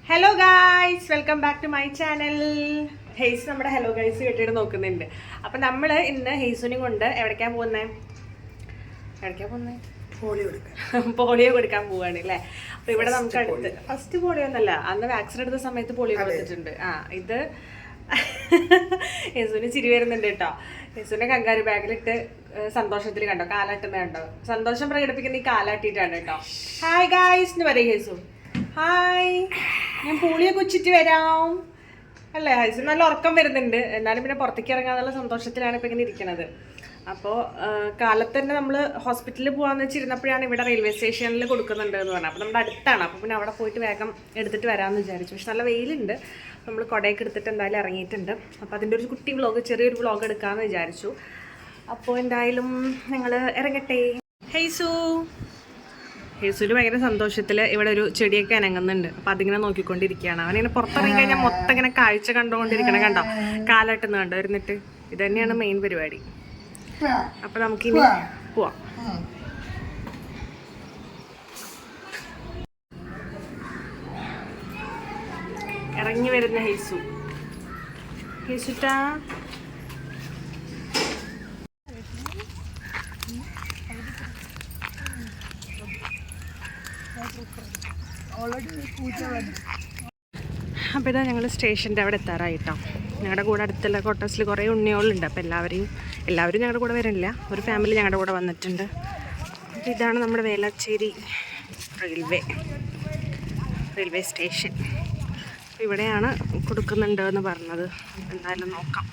Hello guys, welcome back to my channel. ഹെയ്സ് നമ്മുടെ hello guys കേട്ടിട്ട് നോക്കുന്നുണ്ട്. അപ്പം നമ്മൾ ഇന്ന് ഹെയ്സുനെ കൊണ്ട് എവിടേക്കാ പോകുന്നത്? പോളിയോ കൊടുക്കാൻ പോവാണ് അല്ലേ? അപ്പൊ ഇവിടെ നമുക്ക് അടുത്ത് ഫസ്റ്റ് പോളിയോ ഒന്നല്ല, അന്ന് വാക്സിൻ എടുത്ത സമയത്ത് പോളിയോ കൊടുത്തിട്ടുണ്ട്. ഇത് യേസുവിന് ചിരി വരുന്നുണ്ട് കേട്ടോ. യേസുവിനെ കങ്കാരി ബാഗിലിട്ട് സന്തോഷത്തിൽ കണ്ടോ, കാലാട്ടുന്ന കണ്ടോ, സന്തോഷം പ്രകടിപ്പിക്കുന്ന ഈ കാലാട്ടിട്ടാണ് കേട്ടോ. ഹായ് ഗായ്സ് എന്ന് പറയും യേസു. ഹായ്, ഞാൻ പോളിയോ കൊച്ചിട്ട് വരാം അല്ലേ? യേസു നല്ല ഉറക്കം വരുന്നുണ്ട്, എന്നാലും പിന്നെ പുറത്തേക്ക് ഇറങ്ങാന്നുള്ള സന്തോഷത്തിലാണ് ഇപ്പം ഇങ്ങനെ ഇരിക്കുന്നത്. അപ്പോൾ കാലത്ത് തന്നെ നമ്മൾ ഹോസ്പിറ്റലിൽ പോകാമെന്ന് വെച്ചിരുന്നപ്പോഴാണ് ഇവിടെ റെയിൽവേ സ്റ്റേഷനിൽ കൊടുക്കുന്നുണ്ട് എന്ന് പറഞ്ഞത്. അപ്പോൾ നമ്മുടെ അടുത്താണ്, അപ്പോൾ പിന്നെ അവിടെ പോയിട്ട് വേഗം എടുത്തിട്ട് വരാമെന്ന് വിചാരിച്ചു. പക്ഷെ നല്ല വെയിലുണ്ട്, നമ്മൾ കുടയൊക്കെ എടുത്തിട്ട് എന്തായാലും ഇറങ്ങിയിട്ടുണ്ട്. അപ്പോൾ അതിൻ്റെ ഒരു കുട്ടി വ്ളോഗ്, ചെറിയൊരു വ്ളോഗ് എടുക്കാമെന്ന് വിചാരിച്ചു. അപ്പോൾ എന്തായാലും ഞങ്ങൾ ഇറങ്ങട്ടെ. ഹേസുവിന് ഭയങ്കര സന്തോഷത്തിൽ ഇവിടെ ഒരു ചെടിയൊക്കെ അനങ്ങുന്നുണ്ട്. അപ്പം അതിങ്ങനെ നോക്കിക്കൊണ്ടിരിക്കുകയാണ്. അവനിങ്ങനെ പുറത്തിറങ്ങി കഴിഞ്ഞാൽ മൊത്തം ഇങ്ങനെ കാഴ്ച കണ്ടുകൊണ്ടിരിക്കണം. കണ്ടോ, കാലാട്ടുന്ന കണ്ടോ ഇരുന്നിട്ട്. ഇത് തന്നെയാണ് മെയിൻ പരിപാടി. അപ്പൊ നമുക്കിനി പോവാം. ഇറങ്ങി വരുന്ന ഹേസുട്ടാ. അപ്പോൾ ഇതാ ഞങ്ങൾ സ്റ്റേഷൻ്റെ അവിടെ എത്താറായിട്ടോ. ഞങ്ങളുടെ കൂടെ അടുത്തുള്ള ക്വാർട്ടേഴ്സിൽ കുറേ ഉണ്ണിയോളുണ്ട്. അപ്പോൾ എല്ലാവരും ഞങ്ങളുടെ കൂടെ വരില്ല, ഒരു ഫാമിലി ഞങ്ങളുടെ കൂടെ വന്നിട്ടുണ്ട്. അപ്പോൾ ഇതാണ് നമ്മുടെ വേളാച്ചേരി റെയിൽവേ സ്റ്റേഷൻ. ഇവിടെയാണ് കൊടുക്കുന്നുണ്ട് എന്ന് പറഞ്ഞത്. എന്തായാലും നോക്കാം.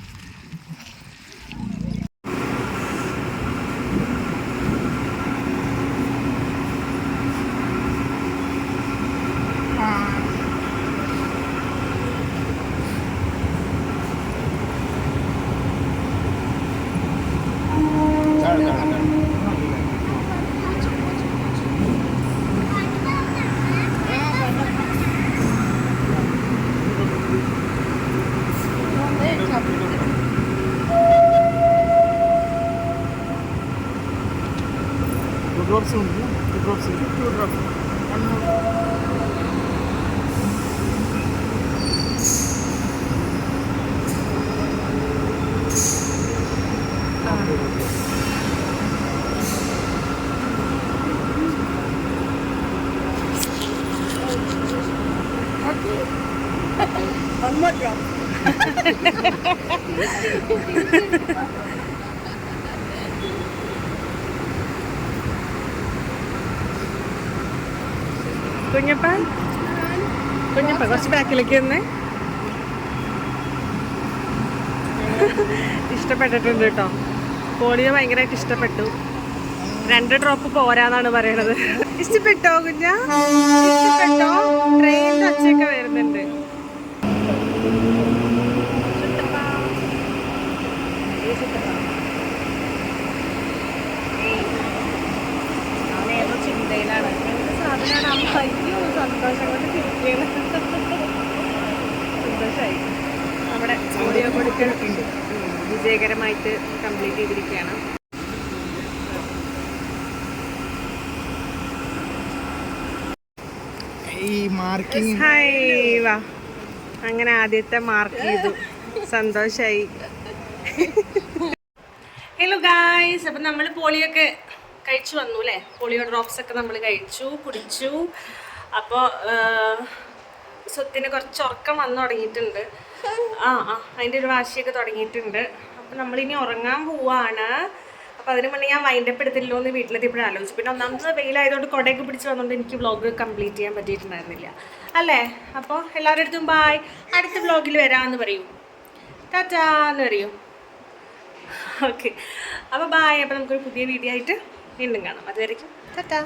Two drops. One more. One more drop. Kunjappa കുറച്ച് ബാക്കിലേക്ക് വന്നേ. ഇഷ്ടപ്പെട്ടിട്ടുണ്ട് കേട്ടോ. പോളിയോ ഭയങ്കരമായിട്ട് ഇഷ്ടപ്പെട്ടു. 2 ഡ്രോപ്പ് പോരാന്നാണ് പറയണത്. ഇഷ്ടപ്പെട്ടോ കുഞ്ഞ? ഇഷ്ടപ്പെട്ടോ? ട്രെയിനിൻ്റെ ഒച്ചയൊക്കെ വരുന്നുണ്ട്. അവനേതോ ചിന്തയിലാണ്. അയ്യോ, സന്തോഷം കൊണ്ട് തിരിക്കുകയാണ്. സന്തോഷമായി. നമ്മുടെ പോളിയോ കൊടുക്കൽ വിജയകരമായിട്ട് കംപ്ലീറ്റ് ചെയ്തിരിക്കുകയാണ്. വാ, അങ്ങനെ ആദ്യത്തെ മാർക്ക് ചെയ്തു. സന്തോഷായി. ഹലോ ഗായ്സ്, അപ്പം നമ്മൾ പോളിയോ ഒക്കെ കഴിച്ചു വന്നു അല്ലേ? പോളിയോ ഡ്രോപ്സ് ഒക്കെ നമ്മൾ കുടിച്ചു. അപ്പോൾ സ്വത്തിന് കുറച്ച് ഉറക്കം വന്നു തുടങ്ങിയിട്ടുണ്ട്. അതിൻ്റെ ഒരു വാശിയൊക്കെ തുടങ്ങിയിട്ടുണ്ട്. അപ്പോൾ നമ്മളിനി ഉറങ്ങാൻ പോവാണ്. അപ്പോൾ അതിന് മുന്നേ ഞാൻ വൈൻഡപ്പ് എടുത്തില്ലോ എന്ന് വീട്ടിലെത്തിയപ്പോഴും ആലോചിച്ചു. പിന്നെ ഒന്നാമത് വെയിലായതുകൊണ്ട് കുടയൊക്കെ പിടിച്ച് വന്നുകൊണ്ട് എനിക്ക് വ്ളോഗ് കംപ്ലീറ്റ് ചെയ്യാൻ പറ്റിയിട്ടുണ്ടായിരുന്നില്ല അല്ലേ? അപ്പോൾ എല്ലാവരുടെ അടുത്തും ബായ്, അടുത്ത വ്ളോഗിൽ വരാമെന്ന് പറയൂ, ടാറ്റാ എന്ന് പറയൂ. ഓക്കെ, അപ്പോൾ ബായ്. അപ്പോൾ നമുക്കൊരു പുതിയ വീഡിയോ ആയിട്ട് വീണ്ടും കാണാം. അതുവരെയ്ക്കും ടാറ്റാ.